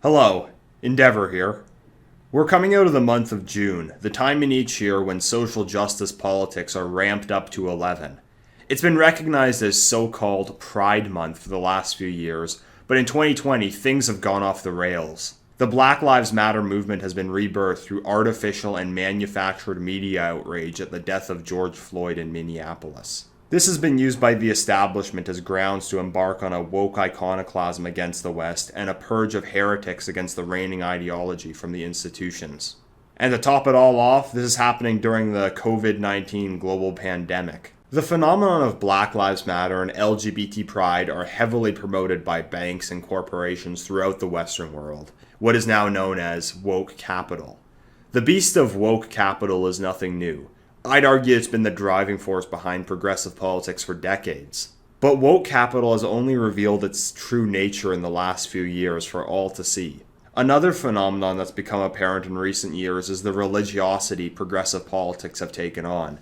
Hello, Endeavor here. We're coming out of the month of June, the time in each year when social justice politics are ramped up to 11. It's been recognized as so-called Pride Month for the last few years, but in 2020 things have gone off the rails. The Black Lives Matter movement has been rebirthed through artificial and manufactured media outrage at the death of George Floyd in Minneapolis. This has been used by the establishment as grounds to embark on a woke iconoclasm against the West and a purge of heretics against the reigning ideology from the institutions. And to top it all off, this is happening during the COVID-19 global pandemic. The phenomenon of Black Lives Matter and LGBT pride are heavily promoted by banks and corporations throughout the Western world, what is now known as woke capital. The beast of woke capital is nothing new. I'd argue it's been the driving force behind progressive politics for decades. But woke capital has only revealed its true nature in the last few years for all to see. Another phenomenon that's become apparent in recent years is the religiosity progressive politics have taken on.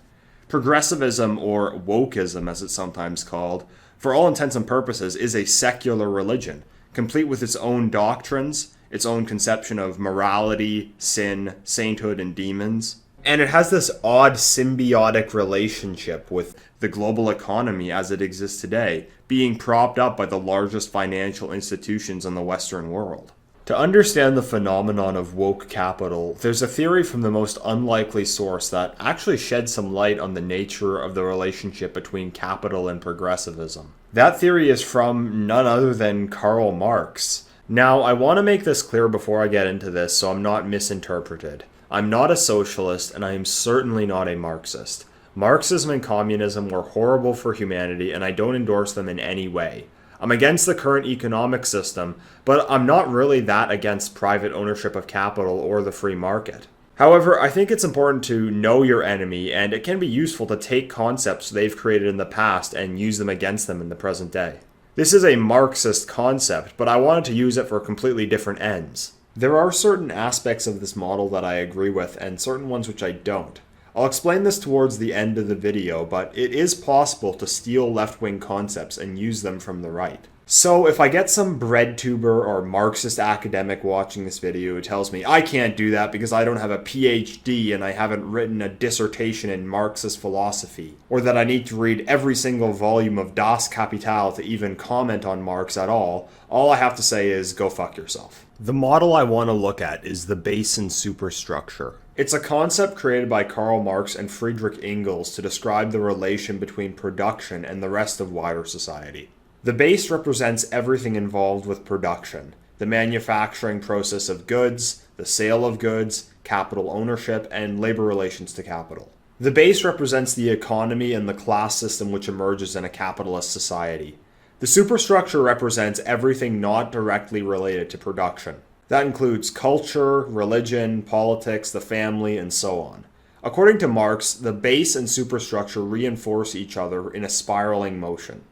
Progressivism, or wokeism as it's sometimes called, for all intents and purposes is a secular religion, complete with its own doctrines, its own conception of morality, sin, sainthood, and demons. And it has this odd symbiotic relationship with the global economy as it exists today, being propped up by the largest financial institutions in the Western world. To understand the phenomenon of woke capital, there's a theory from the most unlikely source that actually sheds some light on the nature of the relationship between capital and progressivism. That theory is from none other than Karl Marx. Now, I want to make this clear before I get into this so I'm not misinterpreted. I'm not a socialist, and I am certainly not a Marxist. Marxism and communism were horrible for humanity, and I don't endorse them in any way. I'm against the current economic system, but I'm not really that against private ownership of capital or the free market. However, I think it's important to know your enemy, and it can be useful to take concepts they've created in the past and use them against them in the present day. This is a Marxist concept, but I wanted to use it for completely different ends. There are certain aspects of this model that I agree with and certain ones which I don't. I'll explain this towards the end of the video, but it is possible to steal left-wing concepts and use them from the right. So if I get some breadtuber or Marxist academic watching this video who tells me I can't do that because I don't have a PhD and I haven't written a dissertation in Marxist philosophy, or that I need to read every single volume of Das Kapital to even comment on Marx at all I have to say is go fuck yourself. The model I want to look at is the Base and Superstructure. It's a concept created by Karl Marx and Friedrich Engels to describe the relation between production and the rest of wider society. The base represents everything involved with production, the manufacturing process of goods, the sale of goods, capital ownership, and labor relations to capital. The base represents the economy and the class system which emerges in a capitalist society. The superstructure represents everything not directly related to production. That includes culture, religion, politics, the family, and so on. According to Marx, the base and superstructure reinforce each other in a spiraling motion.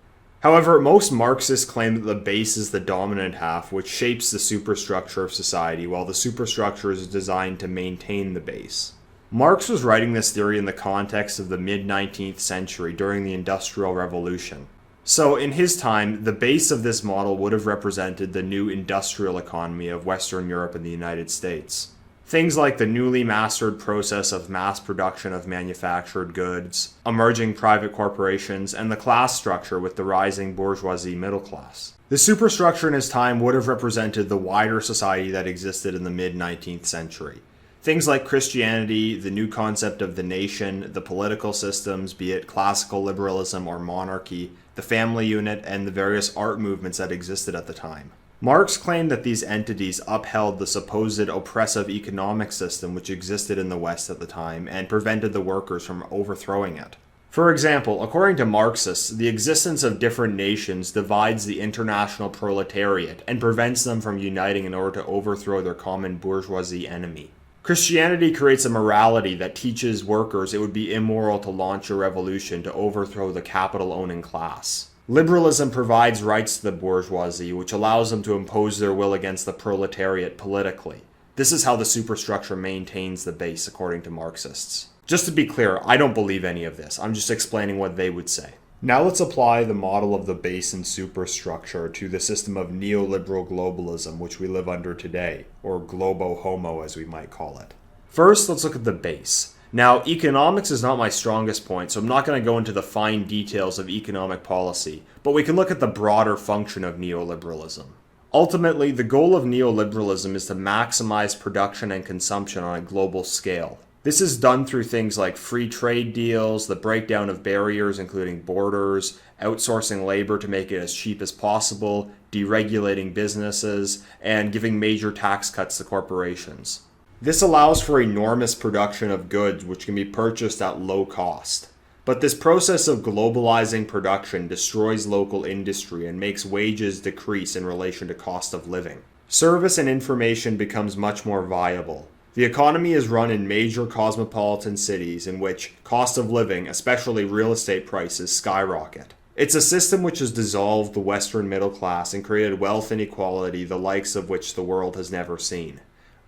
However, most Marxists claim that the base is the dominant half, which shapes the superstructure of society, while the superstructure is designed to maintain the base. Marx was writing this theory in the context of the mid-19th century during the Industrial Revolution. So, in his time, the base of this model would have represented the new industrial economy of Western Europe and the United States. Things like the newly mastered process of mass production of manufactured goods, emerging private corporations, and the class structure with the rising bourgeoisie middle class. The superstructure in his time would have represented the wider society that existed in the mid-19th century. Things like Christianity, the new concept of the nation, the political systems, be it classical liberalism or monarchy, the family unit, and the various art movements that existed at the time. Marx claimed that these entities upheld the supposed oppressive economic system which existed in the West at the time and prevented the workers from overthrowing it. For example, according to Marxists, the existence of different nations divides the international proletariat and prevents them from uniting in order to overthrow their common bourgeoisie enemy. Christianity creates a morality that teaches workers it would be immoral to launch a revolution to overthrow the capital-owning class. Liberalism provides rights to the bourgeoisie, which allows them to impose their will against the proletariat politically. This is how the superstructure maintains the base, according to Marxists. Just to be clear, I don't believe any of this. I'm just explaining what they would say. Now let's apply the model of the base and superstructure to the system of neoliberal globalism which we live under today, or globo-homo as we might call it. First, let's look at the base. Now, economics is not my strongest point, so I'm not going to go into the fine details of economic policy, but we can look at the broader function of neoliberalism. Ultimately, the goal of neoliberalism is to maximize production and consumption on a global scale. This is done through things like free trade deals, the breakdown of barriers including borders, outsourcing labor to make it as cheap as possible, deregulating businesses, and giving major tax cuts to corporations. This allows for enormous production of goods which can be purchased at low cost. But this process of globalizing production destroys local industry and makes wages decrease in relation to cost of living. Service and information becomes much more viable. The economy is run in major cosmopolitan cities in which cost of living, especially real estate prices, skyrocket. It's a system which has dissolved the Western middle class and created wealth inequality the likes of which the world has never seen.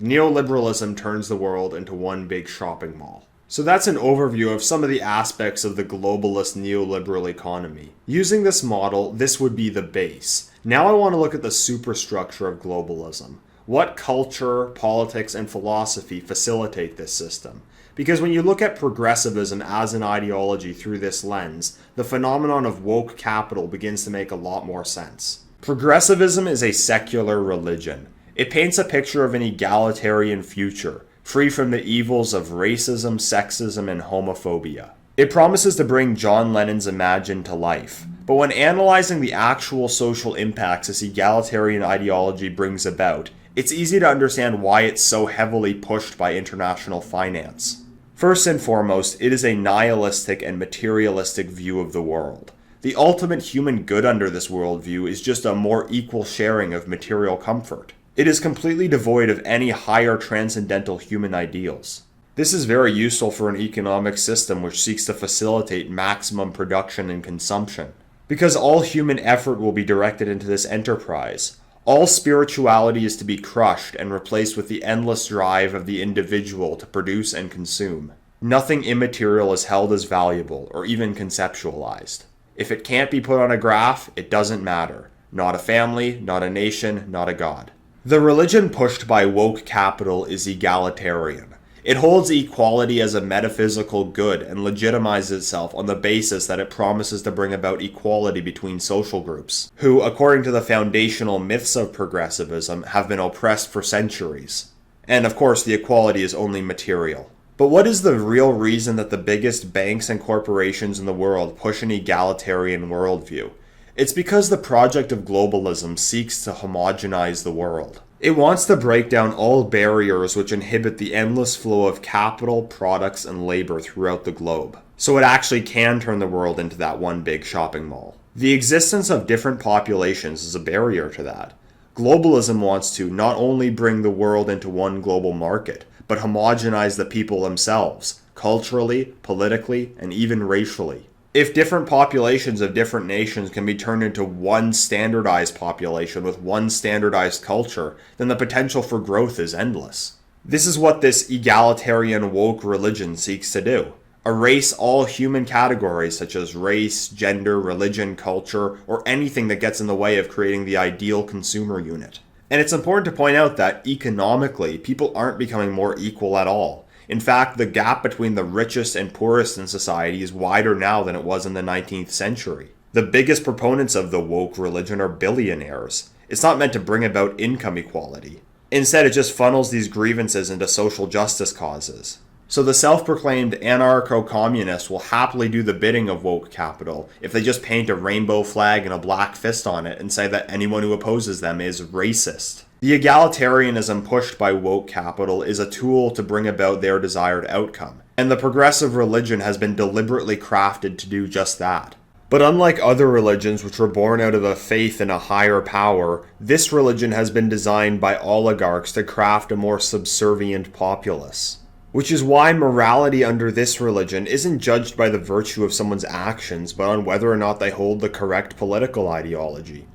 Neoliberalism turns the world into one big shopping mall. So that's an overview of some of the aspects of the globalist neoliberal economy. Using this model, this would be the base. Now I want to look at the superstructure of globalism. What culture, politics, and philosophy facilitate this system? Because when you look at progressivism as an ideology through this lens, the phenomenon of woke capital begins to make a lot more sense. Progressivism is a secular religion. It paints a picture of an egalitarian future, free from the evils of racism, sexism, and homophobia. It promises to bring John Lennon's Imagine to life. But when analyzing the actual social impacts this egalitarian ideology brings about, it's easy to understand why it's so heavily pushed by international finance. First and foremost, it is a nihilistic and materialistic view of the world. The ultimate human good under this worldview is just a more equal sharing of material comfort. It is completely devoid of any higher transcendental human ideals. This is very useful for an economic system which seeks to facilitate maximum production and consumption. Because all human effort will be directed into this enterprise, all spirituality is to be crushed and replaced with the endless drive of the individual to produce and consume. Nothing immaterial is held as valuable or even conceptualized. If it can't be put on a graph, it doesn't matter. Not a family, not a nation, not a god. The religion pushed by woke capital is egalitarian. It holds equality as a metaphysical good and legitimizes itself on the basis that it promises to bring about equality between social groups, who, according to the foundational myths of progressivism, have been oppressed for centuries. And of course, the equality is only material. But what is the real reason that the biggest banks and corporations in the world push an egalitarian worldview? It's because the project of globalism seeks to homogenize the world. It wants to break down all barriers which inhibit the endless flow of capital, products, and labor throughout the globe, so it actually can turn the world into that one big shopping mall. The existence of different populations is a barrier to that. Globalism wants to not only bring the world into one global market, but homogenize the people themselves, culturally, politically, and even racially. If different populations of different nations can be turned into one standardized population with one standardized culture, then the potential for growth is endless. This is what this egalitarian woke religion seeks to do. Erase all human categories such as race, gender, religion, culture, or anything that gets in the way of creating the ideal consumer unit. And it's important to point out that economically, people aren't becoming more equal at all. In fact, the gap between the richest and poorest in society is wider now than it was in the 19th century. The biggest proponents of the woke religion are billionaires. It's not meant to bring about income equality. Instead, it just funnels these grievances into social justice causes. So the self-proclaimed anarcho-communists will happily do the bidding of woke capital if they just paint a rainbow flag and a black fist on it and say that anyone who opposes them is racist. The egalitarianism pushed by woke capital is a tool to bring about their desired outcome, and the progressive religion has been deliberately crafted to do just that. But unlike other religions which were born out of a faith in a higher power, this religion has been designed by oligarchs to craft a more subservient populace. Which is why morality under this religion isn't judged by the virtue of someone's actions, but on whether or not they hold the correct political ideology.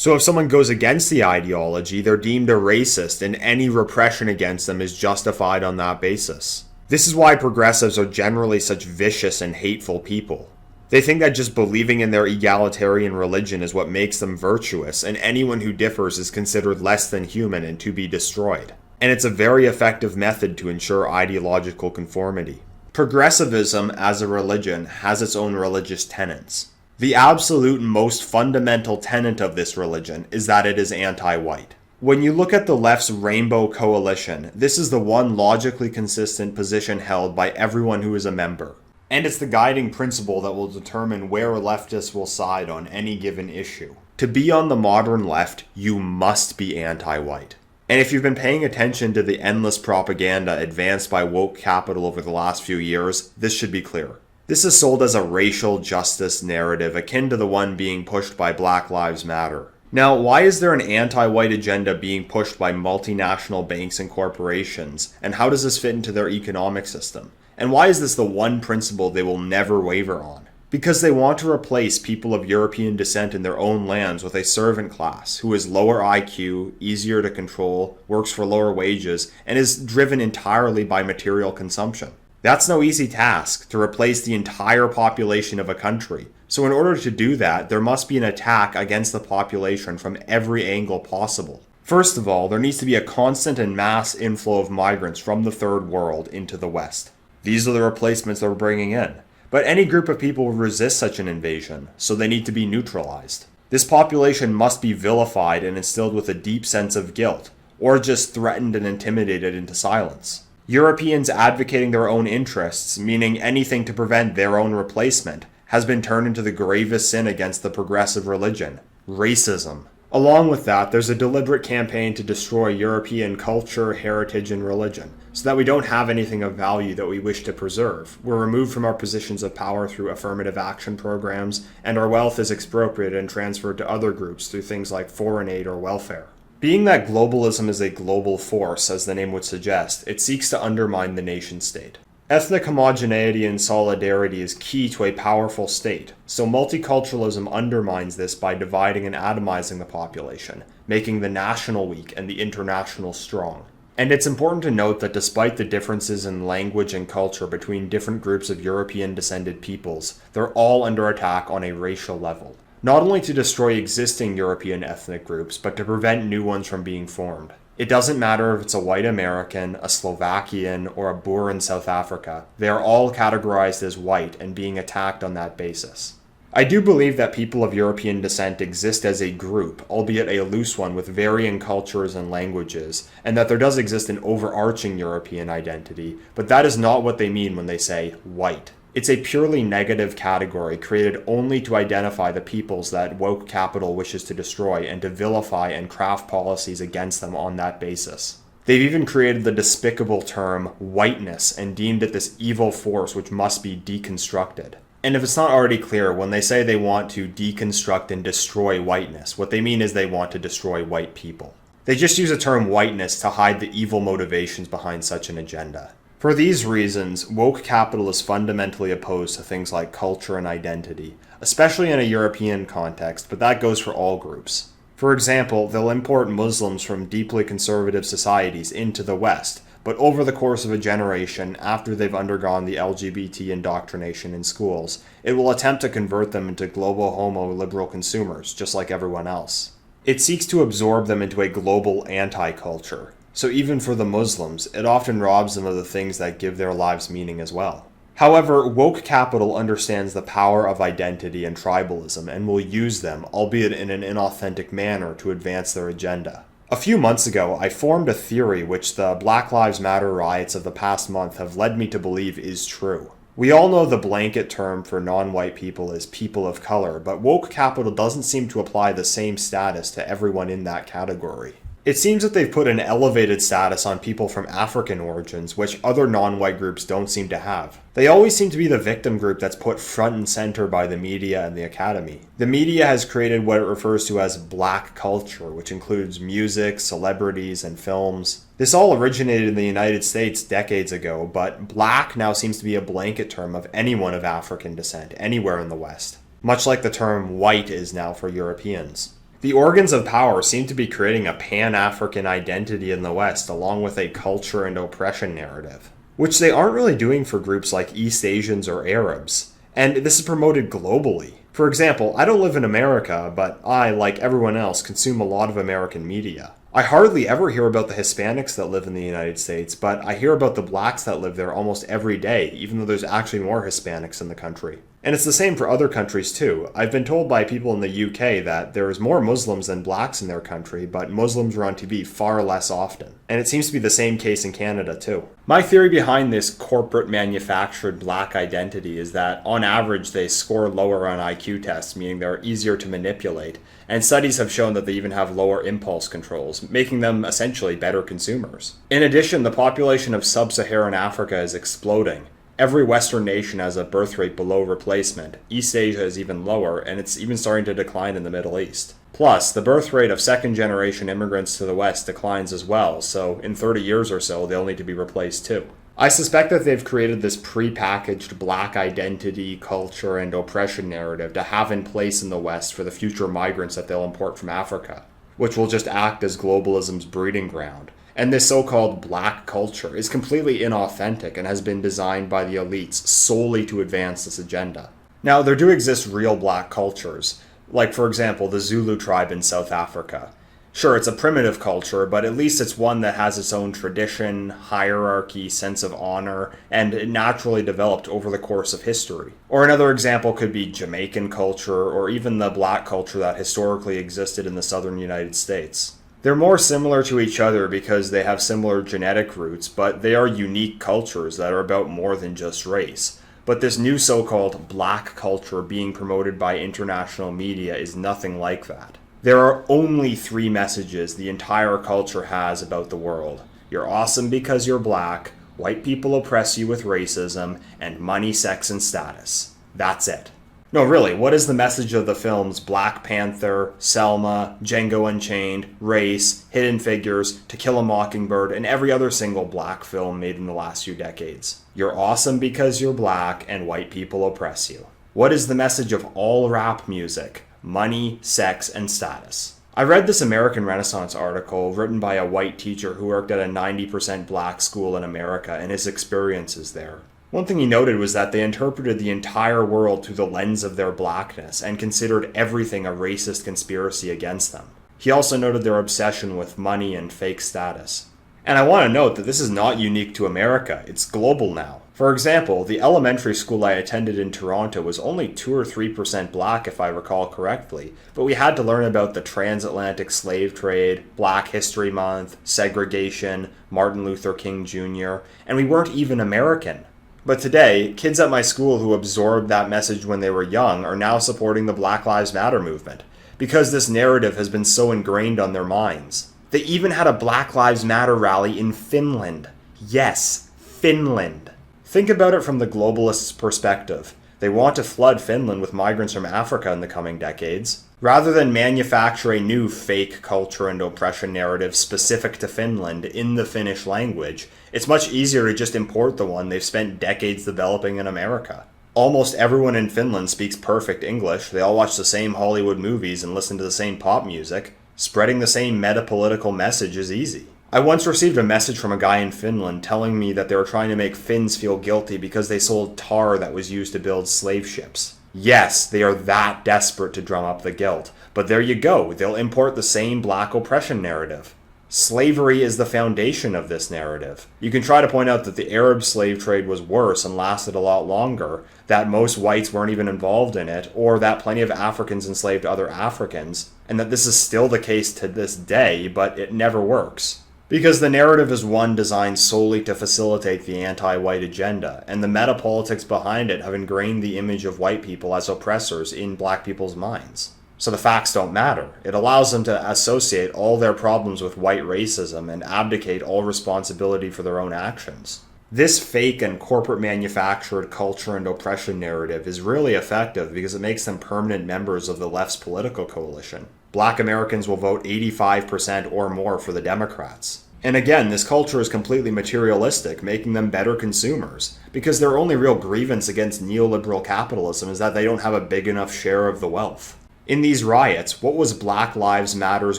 So if someone goes against the ideology, they're deemed a racist, and any repression against them is justified on that basis. This is why progressives are generally such vicious and hateful people. They think that just believing in their egalitarian religion is what makes them virtuous, and anyone who differs is considered less than human and to be destroyed. And it's a very effective method to ensure ideological conformity. Progressivism, as a religion, has its own religious tenets. The absolute most fundamental tenet of this religion is that it is anti-white. When you look at the left's Rainbow Coalition, this is the one logically consistent position held by everyone who is a member. And it's the guiding principle that will determine where leftists will side on any given issue. To be on the modern left, you must be anti-white. And if you've been paying attention to the endless propaganda advanced by woke capital over the last few years, this should be clear. This is sold as a racial justice narrative akin to the one being pushed by Black Lives Matter. Now, why is there an anti-white agenda being pushed by multinational banks and corporations, and how does this fit into their economic system? And why is this the one principle they will never waver on? Because they want to replace people of European descent in their own lands with a servant class who is lower IQ, easier to control, works for lower wages, and is driven entirely by material consumption. That's no easy task, to replace the entire population of a country. So in order to do that, there must be an attack against the population from every angle possible. First of all, there needs to be a constant and mass inflow of migrants from the third world into the West. These are the replacements that we're bringing in. But any group of people will resist such an invasion, so they need to be neutralized. This population must be vilified and instilled with a deep sense of guilt, or just threatened and intimidated into silence. Europeans advocating their own interests, meaning anything to prevent their own replacement, has been turned into the gravest sin against the progressive religion: racism. Along with that, there's a deliberate campaign to destroy European culture, heritage, and religion, so that we don't have anything of value that we wish to preserve. We're removed from our positions of power through affirmative action programs, and our wealth is expropriated and transferred to other groups through things like foreign aid or welfare. Being that globalism is a global force, as the name would suggest, it seeks to undermine the nation-state. Ethnic homogeneity and solidarity is key to a powerful state, so multiculturalism undermines this by dividing and atomizing the population, making the national weak and the international strong. And it's important to note that despite the differences in language and culture between different groups of European-descended peoples, they're all under attack on a racial level. Not only to destroy existing European ethnic groups, but to prevent new ones from being formed. It doesn't matter if it's a white American, a Slovakian, or a Boer in South Africa. They are all categorized as white and being attacked on that basis. I do believe that people of European descent exist as a group, albeit a loose one with varying cultures and languages, and that there does exist an overarching European identity, but that is not what they mean when they say white. It's a purely negative category created only to identify the peoples that woke capital wishes to destroy and to vilify and craft policies against them on that basis. They've even created the despicable term whiteness and deemed it this evil force which must be deconstructed. And if it's not already clear, when they say they want to deconstruct and destroy whiteness, what they mean is they want to destroy white people. They just use the term whiteness to hide the evil motivations behind such an agenda. For these reasons, woke capital is fundamentally opposed to things like culture and identity, especially in a European context, but that goes for all groups. For example, they'll import Muslims from deeply conservative societies into the West, but over the course of a generation, after they've undergone the Lgbt indoctrination in schools, it will attempt to convert them into global homo liberal consumers, just like everyone else. It seeks to absorb them into a global anti-culture. So even for the Muslims, it often robs them of the things that give their lives meaning as well. However, woke capital understands the power of identity and tribalism and will use them, albeit in an inauthentic manner, to advance their agenda. A few months ago, I formed a theory which the Black Lives Matter riots of the past month have led me to believe is true. We all know the blanket term for non-white people is people of color, but woke capital doesn't seem to apply the same status to everyone in that category. It seems that they've put an elevated status on people from African origins, which other non-white groups don't seem to have. They always seem to be the victim group that's put front and center by the media and the academy. The media has created what it refers to as black culture, which includes music, celebrities, and films. This all originated in the United States decades ago, but black now seems to be a blanket term of anyone of African descent, anywhere in the West, much like the term white is now for Europeans. The organs of power seem to be creating a pan-African identity in the West, along with a culture and oppression narrative, which they aren't really doing for groups like East Asians or Arabs. And this is promoted globally. For example, I don't live in America, but I, like everyone else, consume a lot of American media. I hardly ever hear about the Hispanics that live in the United States, but I hear about the blacks that live there almost every day, even though there's actually more Hispanics in the country. And it's the same for other countries too. I've been told by people in the UK that there's more Muslims than blacks in their country, but Muslims are on TV far less often. And it seems to be the same case in Canada too. My theory behind this corporate manufactured black identity is that on average they score lower on IQ tests, meaning they're easier to manipulate. And studies have shown that they even have lower impulse controls, making them essentially better consumers. In addition, the population of sub-Saharan Africa is exploding. Every Western nation has a birth rate below replacement. East Asia is even lower, and it's even starting to decline in the Middle East. Plus, the birth rate of second-generation immigrants to the West declines as well, so in 30 years or so, they'll need to be replaced too. I suspect that they've created this pre-packaged black identity, culture, and oppression narrative to have in place in the West for the future migrants that they'll import from Africa, which will just act as globalism's breeding ground. And this so-called black culture is completely inauthentic and has been designed by the elites solely to advance this agenda. Now, there do exist real black cultures, like, for example, the Zulu tribe in South Africa. Sure, it's a primitive culture, but at least it's one that has its own tradition, hierarchy, sense of honor, and it naturally developed over the course of history. Or another example could be Jamaican culture, or even the black culture that historically existed in the southern United States. They're more similar to each other because they have similar genetic roots, but they are unique cultures that are about more than just race. But this new so-called black culture being promoted by international media is nothing like that. There are only 3 messages the entire culture has about the world. You're awesome because you're black, white people oppress you with racism, and money, sex, and status. That's it. No, really, what is the message of the films Black Panther, Selma, Django Unchained, Race, Hidden Figures, To Kill a Mockingbird, and every other single black film made in the last few decades? You're awesome because you're black, and white people oppress you. What is the message of all rap music? Money, sex, and status. I read this American Renaissance article written by a white teacher who worked at a 90% black school in America and his experiences there. One thing he noted was that they interpreted the entire world through the lens of their blackness and considered everything a racist conspiracy against them. He also noted their obsession with money and fake status. And I want to note that this is not unique to America, it's global now. For example, the elementary school I attended in Toronto was only 2 or 3% black if I recall correctly, but we had to learn about the transatlantic slave trade, Black History Month, segregation, Martin Luther King Jr., and we weren't even American. But today, kids at my school who absorbed that message when they were young are now supporting the Black Lives Matter movement, because this narrative has been so ingrained on their minds. They even had a Black Lives Matter rally in Finland. Yes, Finland. Think about it from the globalists' perspective. They want to flood Finland with migrants from Africa in the coming decades. Rather than manufacture a new fake culture and oppression narrative specific to Finland in the Finnish language, it's much easier to just import the one they've spent decades developing in America. Almost everyone in Finland speaks perfect English, they all watch the same Hollywood movies and listen to the same pop music. Spreading the same meta-political message is easy. I once received a message from a guy in Finland telling me that they were trying to make Finns feel guilty because they sold tar that was used to build slave ships. Yes, they are that desperate to drum up the guilt. But there you go, they'll import the same black oppression narrative. Slavery is the foundation of this narrative. You can try to point out that the Arab slave trade was worse and lasted a lot longer, that most whites weren't even involved in it, or that plenty of Africans enslaved other Africans, and that this is still the case to this day, but it never works. Because the narrative is one designed solely to facilitate the anti-white agenda, and the meta-politics behind it have ingrained the image of white people as oppressors in black people's minds. So the facts don't matter. It allows them to associate all their problems with white racism and abdicate all responsibility for their own actions. This fake and corporate manufactured culture and oppression narrative is really effective because it makes them permanent members of the left's political coalition. Black Americans will vote 85% or more for the Democrats. And again, this culture is completely materialistic, making them better consumers, because their only real grievance against neoliberal capitalism is that they don't have a big enough share of the wealth. In these riots, what was Black Lives Matter's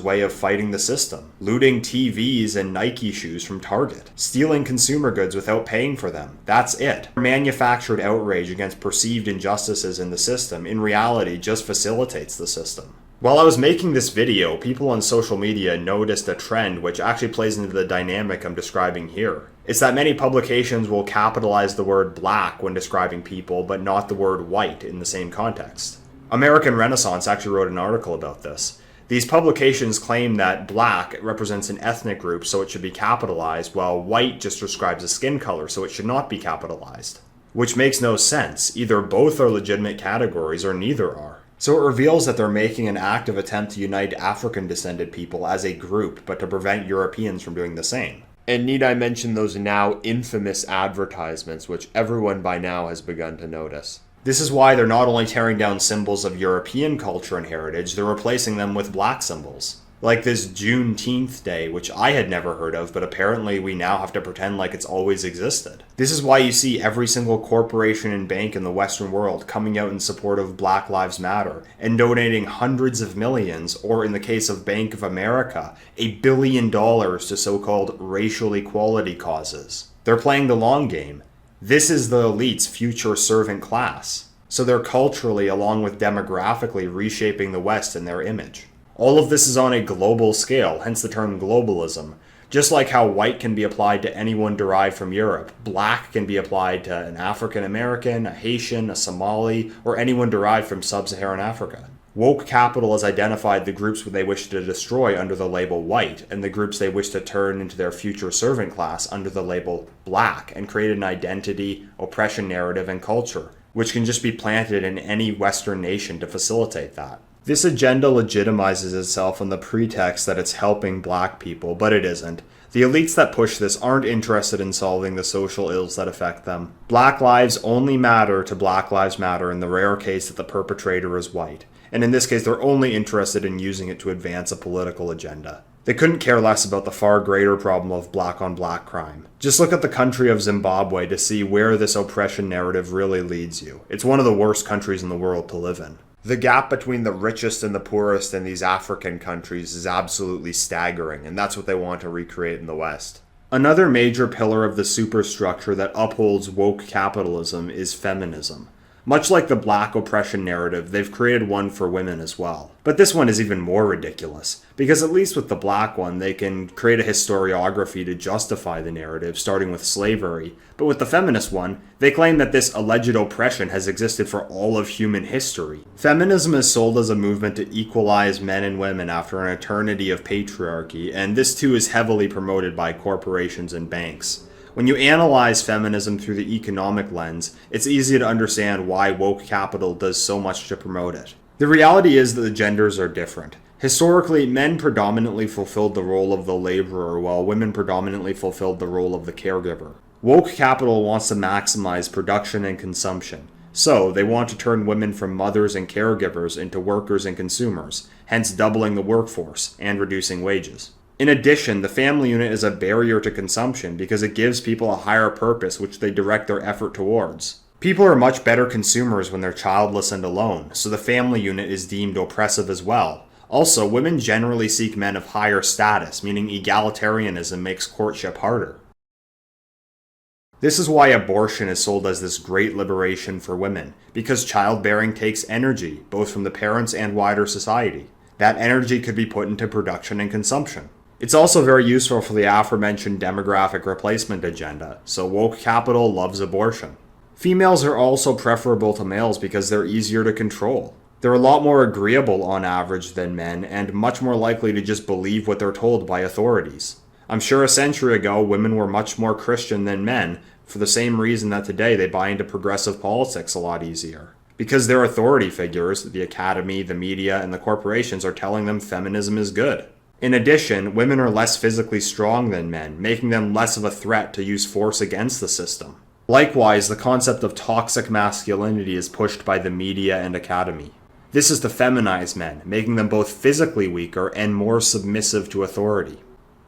way of fighting the system? Looting TVs and Nike shoes from Target. Stealing consumer goods without paying for them. That's it. Manufactured outrage against perceived injustices in the system, in reality, just facilitates the system. While I was making this video, people on social media noticed a trend which actually plays into the dynamic I'm describing here. It's that many publications will capitalize the word black when describing people, but not the word white in the same context. American Renaissance actually wrote an article about this. These publications claim that black represents an ethnic group, so it should be capitalized, while white just describes a skin color, so it should not be capitalized. Which makes no sense. Either both are legitimate categories, or neither are. So it reveals that they're making an active attempt to unite African-descended people as a group, but to prevent Europeans from doing the same. And need I mention those now infamous advertisements, which everyone by now has begun to notice. This is why they're not only tearing down symbols of European culture and heritage, they're replacing them with black symbols. Like this Juneteenth Day, which I had never heard of, but apparently we now have to pretend like it's always existed. This is why you see every single corporation and bank in the Western world coming out in support of Black Lives Matter and donating hundreds of millions, or in the case of Bank of America, $1 billion to so-called racial equality causes. They're playing the long game. This is the elite's future servant class. So they're culturally, along with demographically, reshaping the West in their image. All of this is on a global scale, hence the term globalism. Just like how white can be applied to anyone derived from Europe, black can be applied to an African American, a Haitian, a Somali, or anyone derived from sub-Saharan Africa. Woke capital has identified the groups they wish to destroy under the label white, and the groups they wish to turn into their future servant class under the label black, and created an identity, oppression narrative, and culture, which can just be planted in any Western nation to facilitate that. This agenda legitimizes itself on the pretext that it's helping black people, but it isn't. The elites that push this aren't interested in solving the social ills that affect them. Black lives only matter to Black Lives Matter in the rare case that the perpetrator is white. And in this case, they're only interested in using it to advance a political agenda. They couldn't care less about the far greater problem of black-on-black crime. Just look at the country of Zimbabwe to see where this oppression narrative really leads you. It's one of the worst countries in the world to live in. The gap between the richest and the poorest in these African countries is absolutely staggering, and that's what they want to recreate in the West. Another major pillar of the superstructure that upholds woke capitalism is feminism. Much like the black oppression narrative, they've created one for women as well. But this one is even more ridiculous, because at least with the black one, they can create a historiography to justify the narrative, starting with slavery. But with the feminist one, they claim that this alleged oppression has existed for all of human history. Feminism is sold as a movement to equalize men and women after an eternity of patriarchy, and this too is heavily promoted by corporations and banks. When you analyze feminism through the economic lens, it's easy to understand why woke capital does so much to promote it. The reality is that the genders are different. Historically, men predominantly fulfilled the role of the laborer, while women predominantly fulfilled the role of the caregiver. Woke capital wants to maximize production and consumption. So, they want to turn women from mothers and caregivers into workers and consumers, hence doubling the workforce and reducing wages. In addition, the family unit is a barrier to consumption because it gives people a higher purpose which they direct their effort towards. People are much better consumers when they're childless and alone, so the family unit is deemed oppressive as well. Also, women generally seek men of higher status, meaning egalitarianism makes courtship harder. This is why abortion is sold as this great liberation for women, because childbearing takes energy, both from the parents and wider society. That energy could be put into production and consumption. It's also very useful for the aforementioned demographic replacement agenda, so woke capital loves abortion. Females are also preferable to males because they're easier to control. They're a lot more agreeable on average than men, and much more likely to just believe what they're told by authorities. I'm sure a century ago, women were much more Christian than men, for the same reason that today they buy into progressive politics a lot easier. Because their authority figures, the academy, the media, and the corporations are telling them feminism is good. In addition, women are less physically strong than men, making them less of a threat to use force against the system. Likewise, the concept of toxic masculinity is pushed by the media and academy. This is to feminize men, making them both physically weaker and more submissive to authority.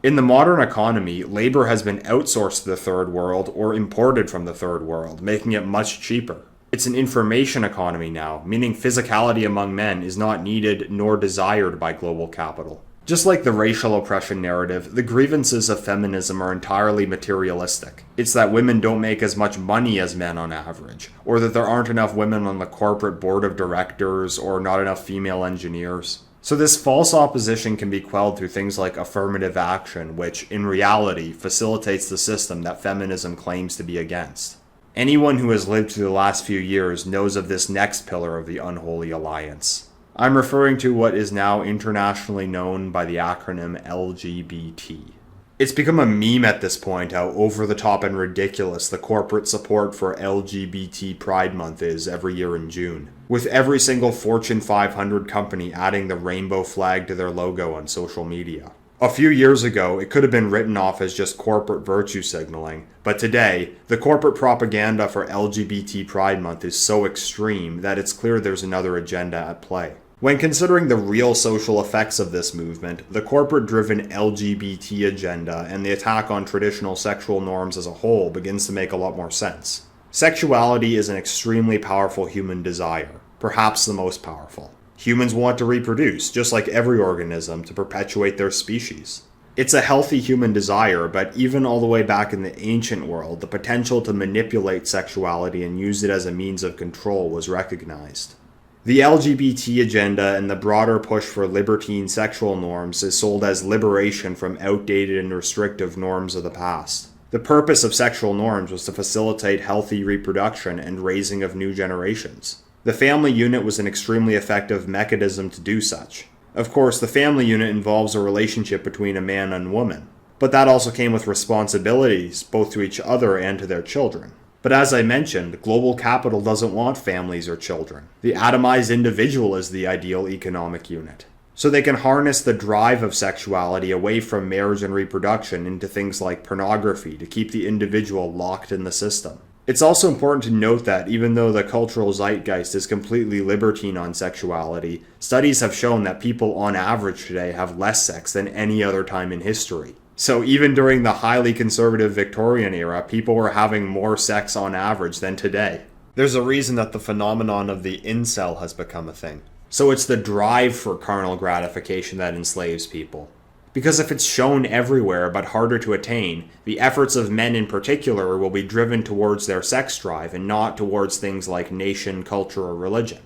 In the modern economy, labor has been outsourced to the third world or imported from the third world, making it much cheaper. It's an information economy now, meaning physicality among men is not needed nor desired by global capital. Just like the racial oppression narrative, the grievances of feminism are entirely materialistic. It's that women don't make as much money as men on average, or that there aren't enough women on the corporate board of directors, or not enough female engineers. So this false opposition can be quelled through things like affirmative action, which, in reality, facilitates the system that feminism claims to be against. Anyone who has lived through the last few years knows of this next pillar of the unholy alliance. I'm referring to what is now internationally known by the acronym LGBT. It's become a meme at this point how over the top and ridiculous the corporate support for LGBT Pride Month is every year in June, with every single Fortune 500 company adding the rainbow flag to their logo on social media. A few years ago, it could have been written off as just corporate virtue signaling, but today, the corporate propaganda for LGBT Pride Month is so extreme that it's clear there's another agenda at play. When considering the real social effects of this movement, the corporate-driven LGBT agenda and the attack on traditional sexual norms as a whole begins to make a lot more sense. Sexuality is an extremely powerful human desire, perhaps the most powerful. Humans want to reproduce, just like every organism, to perpetuate their species. It's a healthy human desire, but even all the way back in the ancient world, the potential to manipulate sexuality and use it as a means of control was recognized. The LGBT agenda and the broader push for libertine sexual norms is sold as liberation from outdated and restrictive norms of the past. The purpose of sexual norms was to facilitate healthy reproduction and raising of new generations. The family unit was an extremely effective mechanism to do such. Of course, the family unit involves a relationship between a man and woman, but that also came with responsibilities both to each other and to their children. But as I mentioned, global capital doesn't want families or children. The atomized individual is the ideal economic unit. So they can harness the drive of sexuality away from marriage and reproduction into things like pornography to keep the individual locked in the system. It's also important to note that even though the cultural zeitgeist is completely libertine on sexuality, studies have shown that people on average today have less sex than any other time in history. So even during the highly conservative Victorian era, people were having more sex on average than today. There's a reason that the phenomenon of the incel has become a thing. So it's the drive for carnal gratification that enslaves people. Because if it's shown everywhere but harder to attain, the efforts of men in particular will be driven towards their sex drive and not towards things like nation, culture, or religion.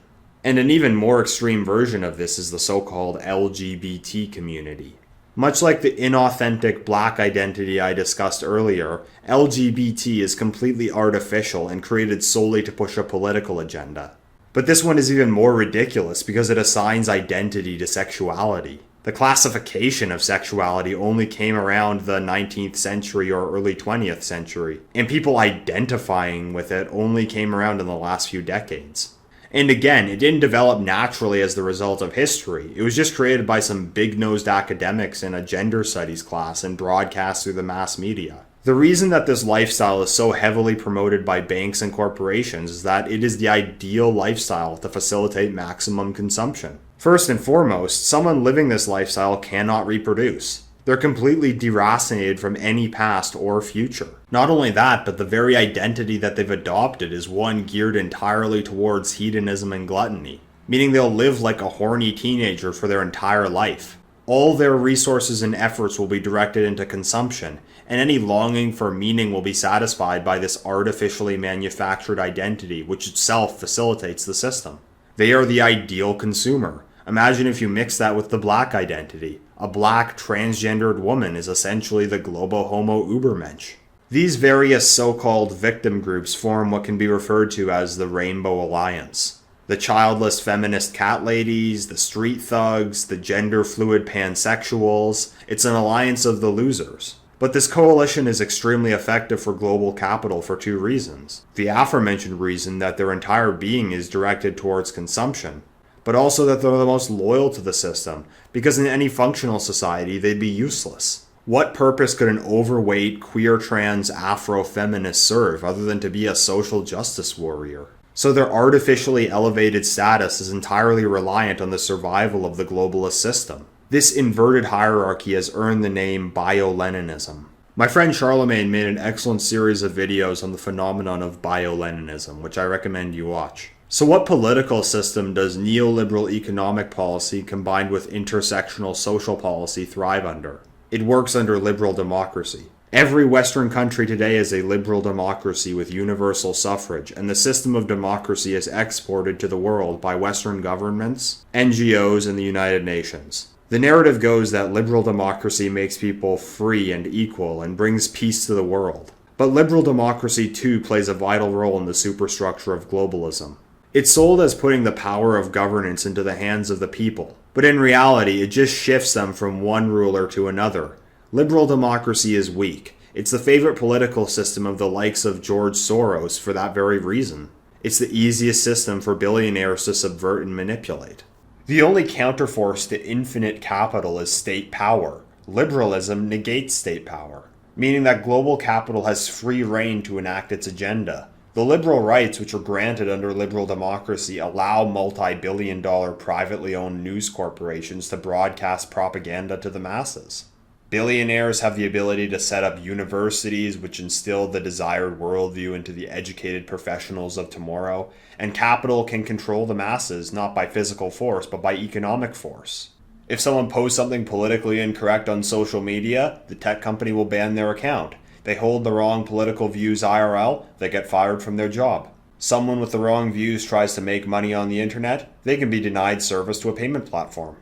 And an even more extreme version of this is the so-called LGBT community. Much like the inauthentic black identity I discussed earlier, LGBT is completely artificial and created solely to push a political agenda. But this one is even more ridiculous because it assigns identity to sexuality. The classification of sexuality only came around the 19th century or early 20th century, and people identifying with it only came around in the last few decades. And again, it didn't develop naturally as the result of history. It was just created by some big-nosed academics in a gender studies class and broadcast through the mass media. The reason that this lifestyle is so heavily promoted by banks and corporations is that it is the ideal lifestyle to facilitate maximum consumption. First and foremost, someone living this lifestyle cannot reproduce. They're completely deracinated from any past or future. Not only that, but the very identity that they've adopted is one geared entirely towards hedonism and gluttony, meaning they'll live like a horny teenager for their entire life. All their resources and efforts will be directed into consumption, and any longing for meaning will be satisfied by this artificially manufactured identity, which itself facilitates the system. They are the ideal consumer. Imagine if you mix that with the black identity. A black transgendered woman is essentially the globo homo ubermensch. These various so-called victim groups form what can be referred to as the Rainbow Alliance. The childless feminist cat ladies, the street thugs, the gender-fluid pansexuals. It's an alliance of the losers. But this coalition is extremely effective for global capital for two reasons. The aforementioned reason that their entire being is directed towards consumption, but also that they're the most loyal to the system, because in any functional society they'd be useless. What purpose could an overweight, queer, trans, Afro-feminist serve other than to be a social justice warrior? So their artificially elevated status is entirely reliant on the survival of the globalist system. This inverted hierarchy has earned the name Bioleninism. My friend Charlemagne made an excellent series of videos on the phenomenon of Bioleninism, which I recommend you watch. So what political system does neoliberal economic policy combined with intersectional social policy thrive under? It works under liberal democracy. Every Western country today is a liberal democracy with universal suffrage, and the system of democracy is exported to the world by Western governments, NGOs, and the United Nations. The narrative goes that liberal democracy makes people free and equal and brings peace to the world. But liberal democracy too plays a vital role in the superstructure of globalism. It's sold as putting the power of governance into the hands of the people, but in reality it just shifts them from one ruler to another. Liberal democracy is weak. It's the favorite political system of the likes of George Soros for that very reason. It's the easiest system for billionaires to subvert and manipulate. The only counterforce to infinite capital is state power. Liberalism negates state power, meaning that global capital has free rein to enact its agenda. The liberal rights which are granted under liberal democracy allow multi-billion-dollar privately owned news corporations to broadcast propaganda to the masses. Billionaires have the ability to set up universities which instill the desired worldview into the educated professionals of tomorrow, and capital can control the masses not by physical force but by economic force. If someone posts something politically incorrect on social media, the tech company will ban their account. They hold the wrong political views IRL, they get fired from their job. Someone with the wrong views tries to make money on the internet, they can be denied service to a payment platform.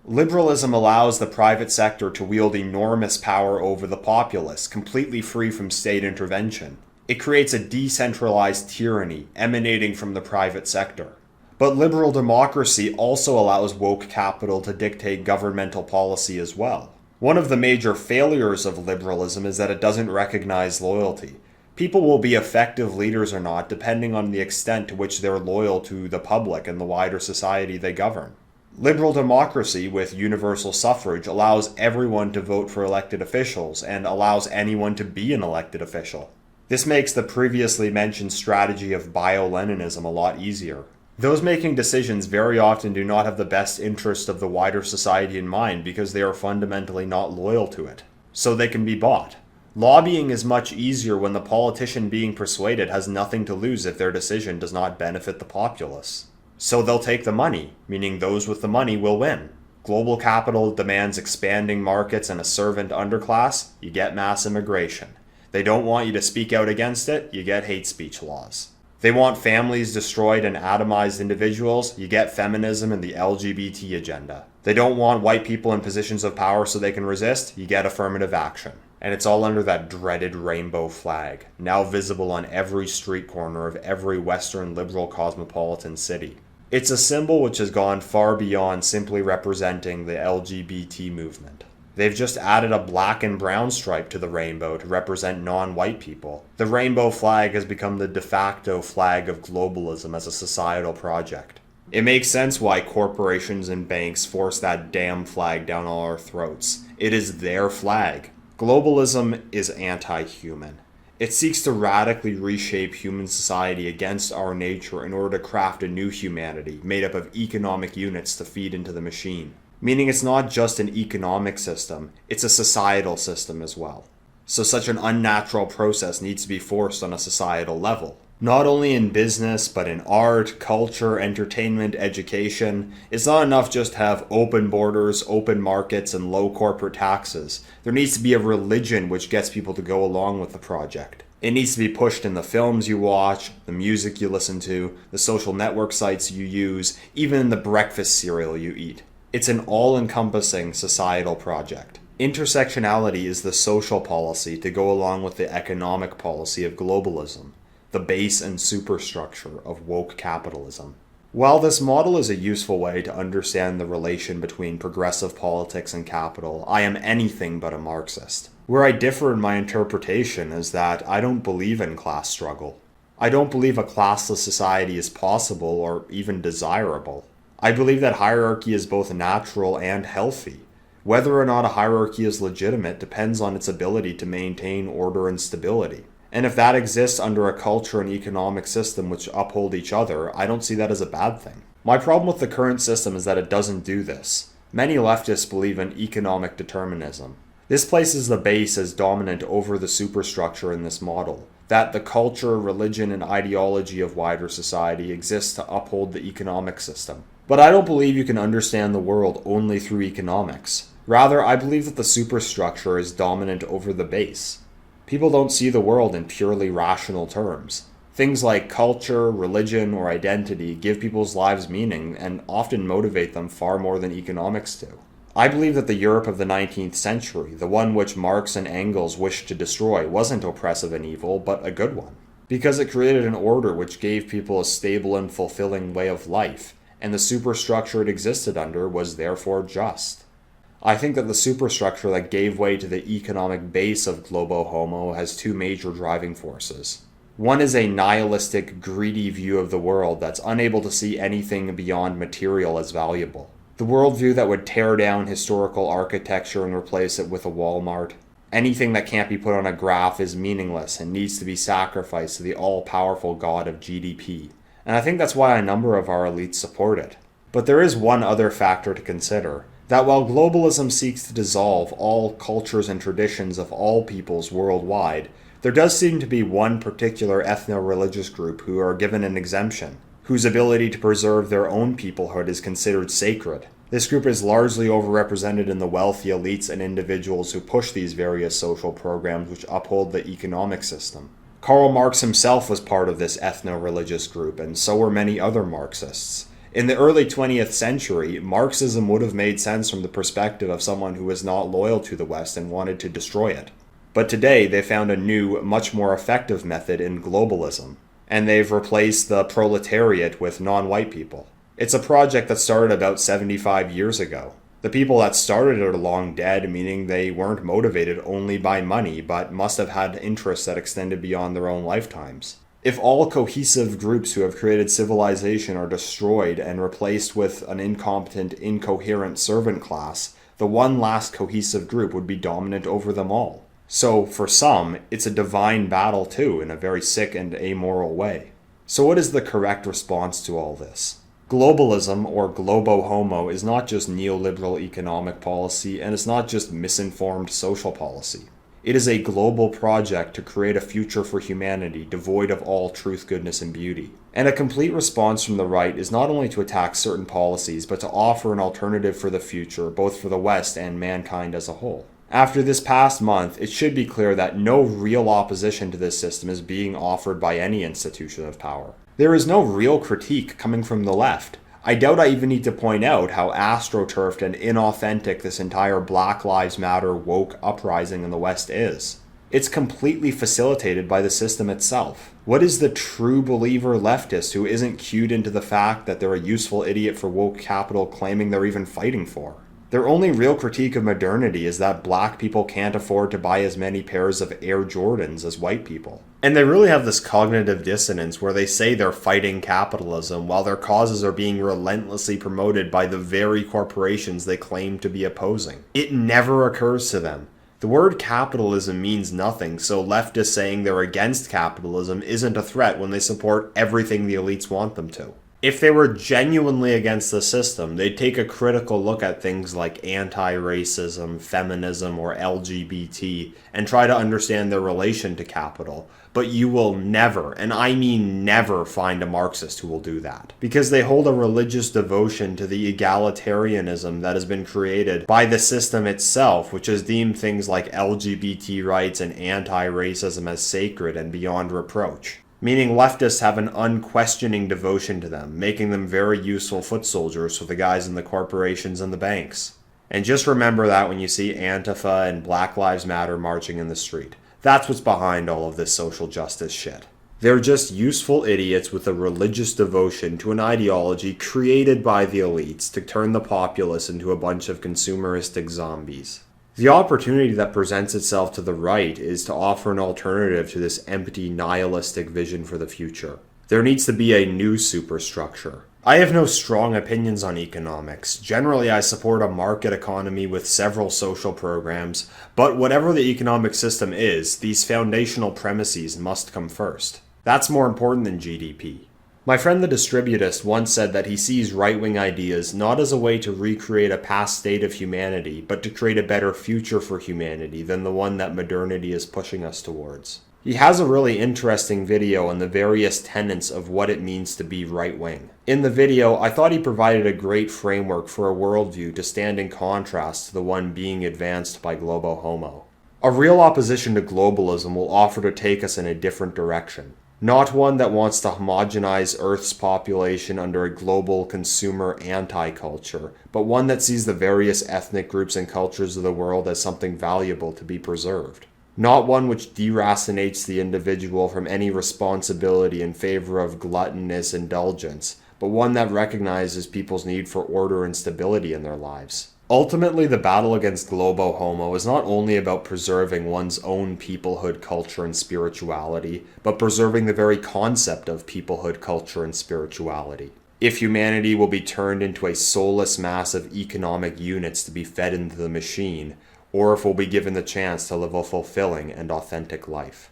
Liberalism allows the private sector to wield enormous power over the populace, completely free from state intervention. It creates a decentralized tyranny emanating from the private sector. But liberal democracy also allows woke capital to dictate governmental policy as well. One of the major failures of liberalism is that it doesn't recognize loyalty. People will be effective leaders or not depending on the extent to which they're loyal to the public and the wider society they govern. Liberal democracy with universal suffrage allows everyone to vote for elected officials and allows anyone to be an elected official. This makes the previously mentioned strategy of Bioleninism a lot easier. Those making decisions very often do not have the best interest of the wider society in mind because they are fundamentally not loyal to it. So they can be bought. Lobbying is much easier when the politician being persuaded has nothing to lose if their decision does not benefit the populace. So they'll take the money, meaning those with the money will win. Global capital demands expanding markets and a servant underclass, you get mass immigration. They don't want you to speak out against it, you get hate speech laws. They want families destroyed and atomized individuals, you get feminism and the Lgbt agenda. They don't want white people in positions of power so they can resist, you get affirmative action. And it's all under that dreaded rainbow flag, now visible on every street corner of every Western liberal cosmopolitan city. It's a symbol which has gone far beyond simply representing the LGBT movement. They've just added a black and brown stripe to the rainbow to represent non-white people. The rainbow flag has become the de facto flag of globalism as a societal project. It makes sense why corporations and banks force that damn flag down all our throats. It is their flag. Globalism is anti-human. It seeks to radically reshape human society against our nature in order to craft a new humanity made up of economic units to feed into the machine. Meaning it's not just an economic system, it's a societal system as well. So such an unnatural process needs to be forced on a societal level. Not only in business, but in art, culture, entertainment, education. It's not enough just to have open borders, open markets, and low corporate taxes. There needs to be a religion which gets people to go along with the project. It needs to be pushed in the films you watch, the music you listen to, the social network sites you use, even in the breakfast cereal you eat. It's an all-encompassing societal project. Intersectionality is the social policy to go along with the economic policy of globalism, the base and superstructure of woke capitalism. While this model is a useful way to understand the relation between progressive politics and capital, I am anything but a Marxist. Where I differ in my interpretation is that I don't believe in class struggle. I don't believe a classless society is possible or even desirable. I believe that hierarchy is both natural and healthy. Whether or not a hierarchy is legitimate depends on its ability to maintain order and stability. And if that exists under a culture and economic system which uphold each other, I don't see that as a bad thing. My problem with the current system is that it doesn't do this. Many leftists believe in economic determinism. This places the base as dominant over the superstructure in this model, that the culture, religion, and ideology of wider society exists to uphold the economic system. But I don't believe you can understand the world only through economics. Rather, I believe that the superstructure is dominant over the base. People don't see the world in purely rational terms. Things like culture, religion, or identity give people's lives meaning and often motivate them far more than economics do. I believe that the Europe of the 19th century, the one which Marx and Engels wished to destroy, wasn't oppressive and evil, but a good one. Because it created an order which gave people a stable and fulfilling way of life, and the superstructure it existed under was therefore just. I think that the superstructure that gave way to the economic base of Globo Homo has two major driving forces. One is a nihilistic, greedy view of the world that's unable to see anything beyond material as valuable. The worldview that would tear down historical architecture and replace it with a Walmart. Anything that can't be put on a graph is meaningless and needs to be sacrificed to the all-powerful god of GDP. And I think that's why a number of our elites support it. But there is one other factor to consider, that while globalism seeks to dissolve all cultures and traditions of all peoples worldwide, there does seem to be one particular ethno-religious group who are given an exemption, whose ability to preserve their own peoplehood is considered sacred. This group is largely overrepresented in the wealthy elites and individuals who push these various social programs which uphold the economic system. Karl Marx himself was part of this ethno-religious group, and so were many other Marxists. In the early 20th century, Marxism would have made sense from the perspective of someone who was not loyal to the West and wanted to destroy it. But today, they found a new, much more effective method in globalism, and they've replaced the proletariat with non-white people. It's a project that started about 75 years ago. The people that started it are long dead, meaning they weren't motivated only by money, but must have had interests that extended beyond their own lifetimes. If all cohesive groups who have created civilization are destroyed and replaced with an incompetent, incoherent servant class, the one last cohesive group would be dominant over them all. So, for some, it's a divine battle too, in a very sick and amoral way. So what is the correct response to all this? Globalism, or Globo Homo, is not just neoliberal economic policy, and it's not just misinformed social policy. It is a global project to create a future for humanity devoid of all truth, goodness, and beauty. And a complete response from the right is not only to attack certain policies, but to offer an alternative for the future, both for the West and mankind as a whole. After this past month, it should be clear that no real opposition to this system is being offered by any institution of power. There is no real critique coming from the left. I doubt I even need to point out how astroturfed and inauthentic this entire Black Lives Matter woke uprising in the West is. It's completely facilitated by the system itself. What is the true believer leftist who isn't cued into the fact that they're a useful idiot for woke capital claiming they're even fighting for? Their only real critique of modernity is that black people can't afford to buy as many pairs of Air Jordans as white people. And they really have this cognitive dissonance where they say they're fighting capitalism while their causes are being relentlessly promoted by the very corporations they claim to be opposing. It never occurs to them. The word capitalism means nothing, so leftists saying they're against capitalism isn't a threat when they support everything the elites want them to. If they were genuinely against the system, they'd take a critical look at things like anti-racism, feminism, or LGBT and try to understand their relation to capital. But you will never, and I mean never, find a Marxist who will do that. Because they hold a religious devotion to the egalitarianism that has been created by the system itself, which has deemed things like LGBT rights and anti-racism as sacred and beyond reproach. Meaning leftists have an unquestioning devotion to them, making them very useful foot soldiers for the guys in the corporations and the banks. And just remember that when you see Antifa and Black Lives Matter marching in the street. That's what's behind all of this social justice shit. They're just useful idiots with a religious devotion to an ideology created by the elites to turn the populace into a bunch of consumeristic zombies. The opportunity that presents itself to the right is to offer an alternative to this empty, nihilistic vision for the future. There needs to be a new superstructure. I have no strong opinions on economics. Generally, I support a market economy with several social programs, but whatever the economic system is, these foundational premises must come first. That's more important than GDP. My friend the Distributist once said that he sees right-wing ideas not as a way to recreate a past state of humanity, but to create a better future for humanity than the one that modernity is pushing us towards. He has a really interesting video on the various tenets of what it means to be right-wing. In the video, I thought he provided a great framework for a worldview to stand in contrast to the one being advanced by Globo Homo. A real opposition to globalism will offer to take us in a different direction. Not one that wants to homogenize Earth's population under a global consumer anti-culture, but one that sees the various ethnic groups and cultures of the world as something valuable to be preserved. Not one which deracinates the individual from any responsibility in favor of gluttonous indulgence, but one that recognizes people's need for order and stability in their lives. Ultimately, the battle against Globo Homo is not only about preserving one's own peoplehood, culture, and spirituality, but preserving the very concept of peoplehood, culture, and spirituality. If humanity will be turned into a soulless mass of economic units to be fed into the machine, or if we'll be given the chance to live a fulfilling and authentic life.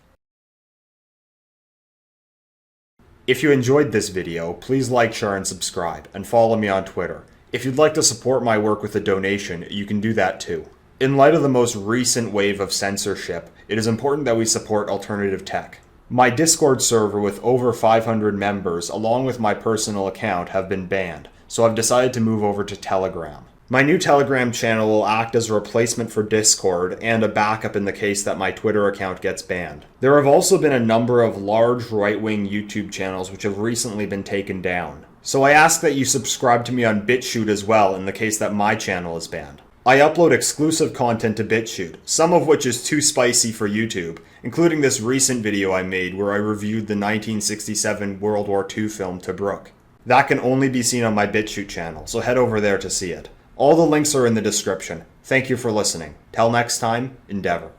If you enjoyed this video, please like, share, and subscribe, and follow me on Twitter. If you'd like to support my work with a donation, you can do that too. In light of the most recent wave of censorship, it is important that we support alternative tech. My Discord server with over 500 members, along with my personal account, have been banned, so I've decided to move over to Telegram. My new Telegram channel will act as a replacement for Discord and a backup in the case that my Twitter account gets banned. There have also been a number of large right-wing YouTube channels which have recently been taken down. So I ask that you subscribe to me on BitChute as well in the case that my channel is banned. I upload exclusive content to BitChute, some of which is too spicy for YouTube, including this recent video I made where I reviewed the 1967 World War II film Tobruk. That can only be seen on my BitChute channel, so head over there to see it. All the links are in the description. Thank you for listening. Till next time, endeavor.